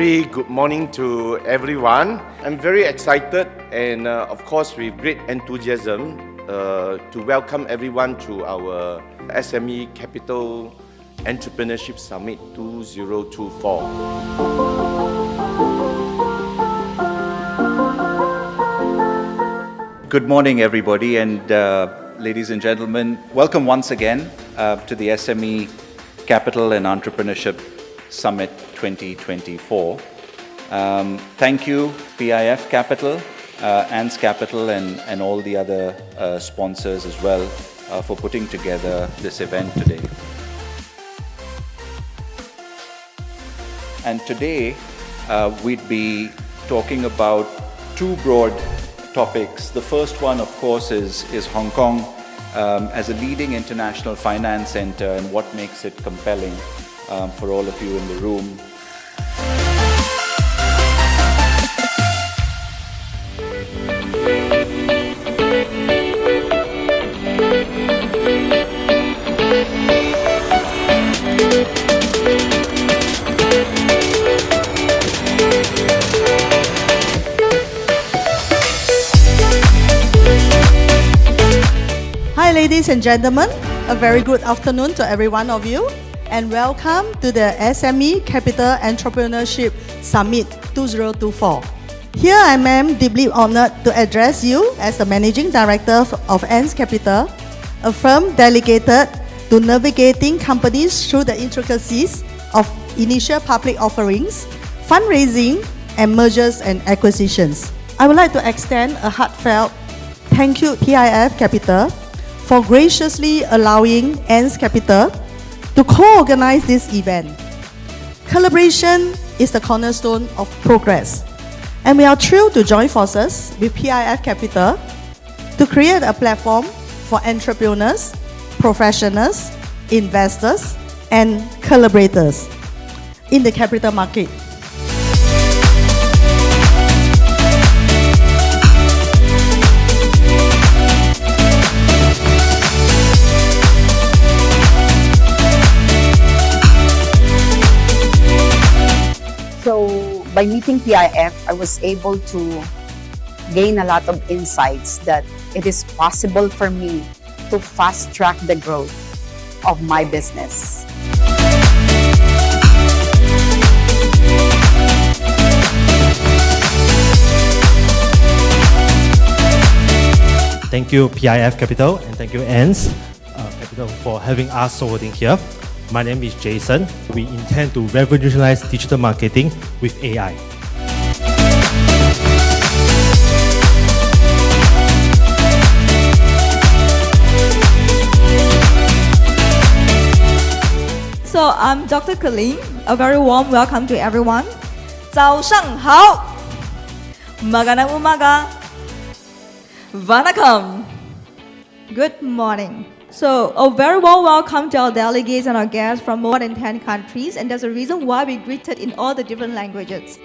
very good morning to everyone. I'm very excited and of course with great enthusiasm to welcome everyone to our SME Capital Entrepreneurship Summit 2024. Good morning, everybody, and ladies and gentlemen, welcome once again to the SME Capital and Entrepreneurship Summit 2024. Thank you, PIF Capital, ANS Capital, and all the other sponsors as well for putting together this event today. And today, we'd be talking about two broad topics. The first one, of course, is Hong Kong as a leading international finance center and what makes it compelling for all of you in the room. Hi ladies and gentlemen, a very good afternoon to every one of you and welcome to the SME Capital Entrepreneurship Summit 2024. Here I am deeply honored to address you as the Managing Director of ANS Capital, a firm dedicated to navigating companies through the intricacies of initial public offerings, fundraising, and mergers and acquisitions. I would like to extend a heartfelt thank you PIF Capital for graciously allowing ANS Capital to co-organize this event. Collaboration is the cornerstone of progress, and we are thrilled to join forces with PIF Capital to create a platform for entrepreneurs, professionals, investors, and collaborators in the capital market. So by meeting PIF, I was able to gain a lot of insights that it is possible for me to fast track the growth of my business. Thank you PIF Capital and thank you ANS Capital for having us over here. My name is Jason. We intend to revolutionize digital marketing with AI. So I'm Dr. Colleen. A very warm welcome to everyone. 早上好 Magandang umaga Vanakkam. Good morning. So a very warm welcome to our delegates and our guests from more than 10 countries, and there's a reason why we greeted in all the different languages.